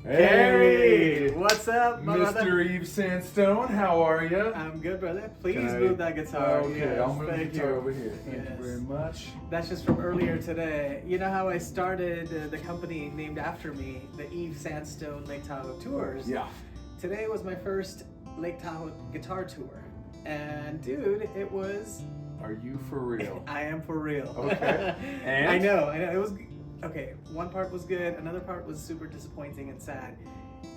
Cary! What's up, Mr. brother? Eve Sandstone, how are you? I'm good, brother. Please move that guitar. Okay, Yes, I'll move the thank guitar you. over here. Thank you very much. That's just from earlier today. You know how I started the company named after me, the Eve Sandstone Lake Tahoe Tours? Yeah. Today was my first Lake Tahoe guitar tour. And dude, it was... Are you for real? I am for real. Okay. And? I know. It was... Okay, one part was good, another part was super disappointing and sad.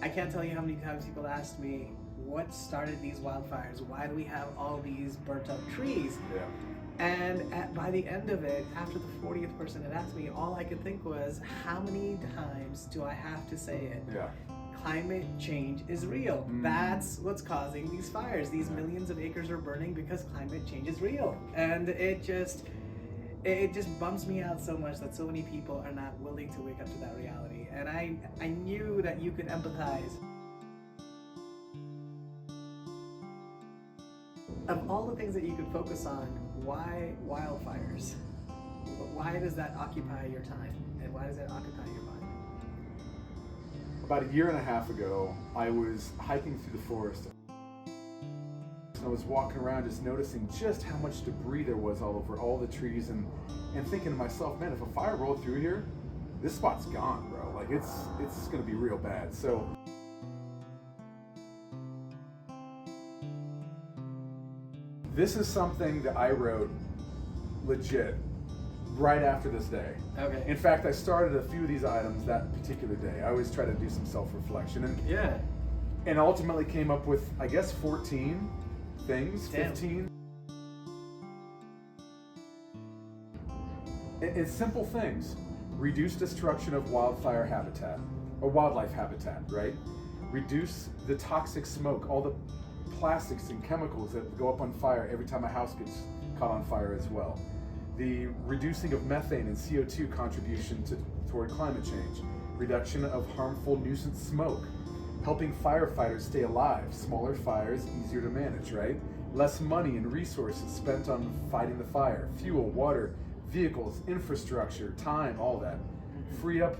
I can't tell you how many times people asked me, what started these wildfires? Why do we have all these burnt up trees? Yeah. And by the end of it, after the 40th person had asked me, all I could think was, how many times do I have to say it? Yeah. Climate change is real. That's what's causing these fires. These millions of acres are burning because climate change is real. And it just bums me out so much that so many people are not willing to wake up to that reality. And I knew that you could empathize. Of all the things that you could focus on, why wildfires? Why does that occupy your time? And why does that occupy your mind? About a year and a half ago, I was hiking through the forest. I was walking around just noticing just how much debris there was all over all the trees and thinking to myself, man, if a fire rolled through here, this spot's gone, bro. Like it's gonna be real bad. So this is something that I wrote legit right after this day. Okay. In fact, I started a few of these items that particular day. I always try to do some self-reflection and ultimately came up with, I guess, 14 things. Damn. 15. It's simple things. Reduce destruction of wildfire habitat or wildlife habitat, right? Reduce the toxic smoke, all the plastics and chemicals that go up on fire every time a house gets caught on fire as well. The reducing of methane and CO2 contribution toward climate change. Reduction of harmful nuisance smoke. Helping firefighters stay alive. Smaller fires, easier to manage, right? Less money and resources spent on fighting the fire. Fuel, water, vehicles, infrastructure, time, all that. Free up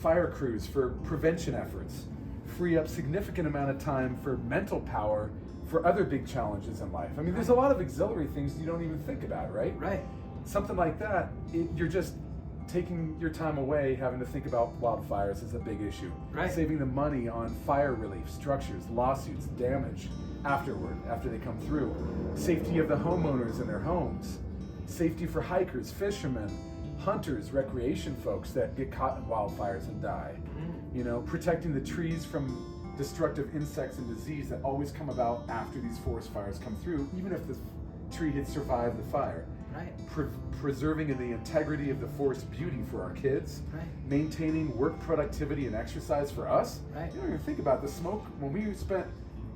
fire crews for prevention efforts. Free up significant amount of time for mental power for other big challenges in life. I mean, there's a lot of auxiliary things you don't even think about, right? Right. Something like that, you're just taking your time away having to think about wildfires is a big issue. Right. Saving the money on fire relief, structures, lawsuits, damage afterward, after they come through. Safety of the homeowners in their homes. Safety for hikers, fishermen, hunters, recreation folks that get caught in wildfires and die. You know, protecting the trees from destructive insects and disease that always come about after these forest fires come through, even if the tree had survived the fire. Right. Preserving the integrity of the forest beauty for our kids. Right. Maintaining work productivity and exercise for us. Right. You don't even think about the smoke. When we spent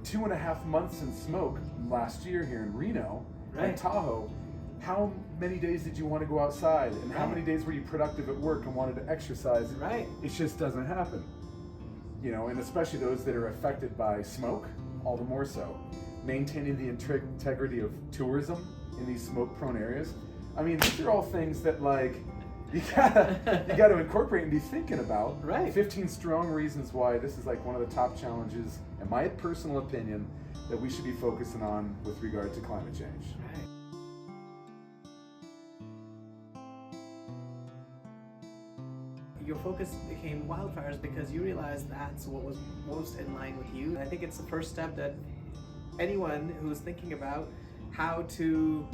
2.5 months in smoke last year here in Reno and Tahoe, how many days did you want to go outside? And how many days were you productive at work and wanted to exercise? Right. It just doesn't happen. You know, and especially those that are affected by smoke, all the more so. Maintaining the integrity of tourism in these smoke-prone areas. I mean, these are all things that, like, you gotta incorporate and be thinking about. Right. 15 strong reasons why this is like one of the top challenges, in my personal opinion, that we should be focusing on with regard to climate change. Right. your focus became wildfires because you realized that's what was most in line with you. And I think it's the first step that anyone who's thinking about how to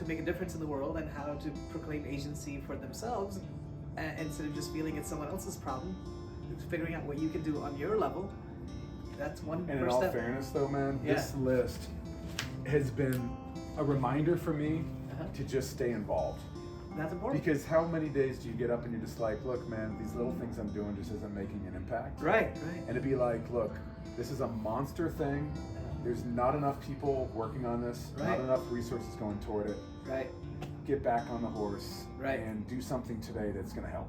make a difference in the world and how to proclaim agency for themselves, instead of just feeling it's someone else's problem, figuring out what you can do on your level. That's one And first in all step. fairness, though, man, Yeah. this list has been a reminder for me Uh-huh. to just stay involved. That's important. Because how many days do you get up and you're just like, look, man, these little things I'm doing just isn't making an impact? Right. And to be like, look, this is a monster thing. There's not enough people working on this, not Right. enough resources going toward it. Right. Get back on the horse Right. and do something today that's going to help.